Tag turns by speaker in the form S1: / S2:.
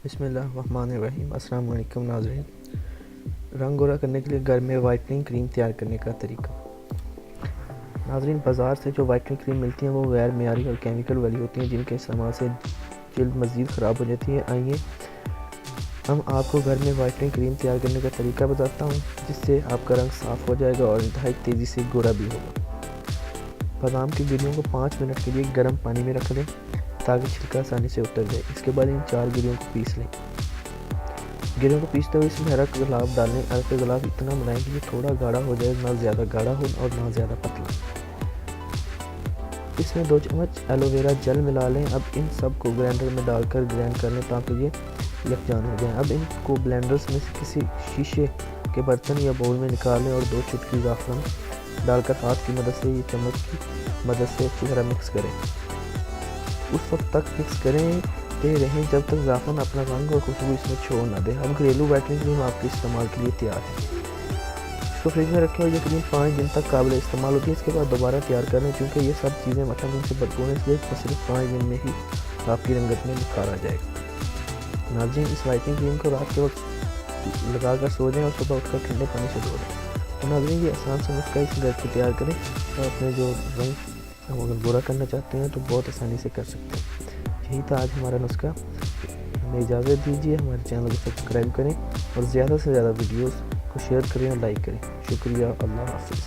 S1: بسم اللہ الرحمن الرحیم۔ السلام علیکم ناظرین۔ رنگ گورا کرنے کے لیے گھر میں وائٹننگ کریم تیار کرنے کا طریقہ۔ ناظرین، بازار سے جو وائٹننگ کریم ملتی ہیں وہ غیر معیاری اور کیمیکل والی ہوتی ہیں، جن کے استعمال سے جلد مزید خراب ہو جاتی ہے۔ آئیے ہم آپ کو گھر میں وائٹننگ کریم تیار کرنے کا طریقہ بتاتا ہوں، جس سے آپ کا رنگ صاف ہو جائے گا اور انتہائی تیزی سے گورا بھی ہوگا۔ بادام کی گریوں کو 5 منٹ کے لیے گرم پانی میں رکھ دیں تاکہ چھلکا آسانی سے اتر جائے۔ اس کے بعد ان 4 گریوں کو پیس لیں۔ گریوں کو پیستے ہوئے اس میں عرق گلاب ڈالیں۔ عرق گلاب اتنا ملائیں کہ یہ تھوڑا گاڑھا ہو جائے، نہ زیادہ گاڑھا ہو اور نہ زیادہ پتلا۔ اس میں 2 چمچ ایلو ویرا جیل ملا لیں۔ اب ان سب کو گرینڈر میں ڈال کر گرینڈ کر لیں تاکہ یہ یکجان ہو جائیں۔ اب ان کو بلینڈرز میں سے کسی شیشے کے برتن یا بول میں نکال لیں اور 2 چٹکی زعفران ڈال کر ہاتھ کی مدد سے یہ چمچ کی مدد سے اچھی طرح مکس کریں۔ اس وقت تک مکس کرتے رہیں جب تک زعفران اپنا رنگ اور خوشبو اس میں چھوڑ نہ دے۔ اب گھریلو وائٹننگ کریم آپ کے استعمال کے لیے تیار ہے۔ اس کو فریج میں رکھیں اور یہ کریم 5 دن تک قابل استعمال ہوتی ہے۔ اس کے بعد دوبارہ تیار کر لیں، چونکہ یہ سب چیزیں وٹامن سے بھرپور ہیں، اس لیے صرف 5 دن میں ہی آپ کی رنگت میں نکھار آ جائے گا۔ ناظرین، اس وائٹننگ کریم کو رات کے وقت لگا کر سو جائیں اور صبح اٹھ کر ٹھنڈے پانی سے دھو لیں۔ تو ناظرین، یہ آسان سے نسخہ اس گھر کو تیار کریں اور اپنے جو رنگ اگر گورا کرنا چاہتے ہیں تو بہت آسانی سے کر سکتے ہیں۔ یہی تھا آج ہمارا نسخہ۔ ہمیں اجازت دیجیے، ہمارے چینل کو سبسکرائب کریں اور زیادہ سے زیادہ ویڈیوز کو شیئر کریں اور لائک کریں۔ شکریہ، اللہ حافظ۔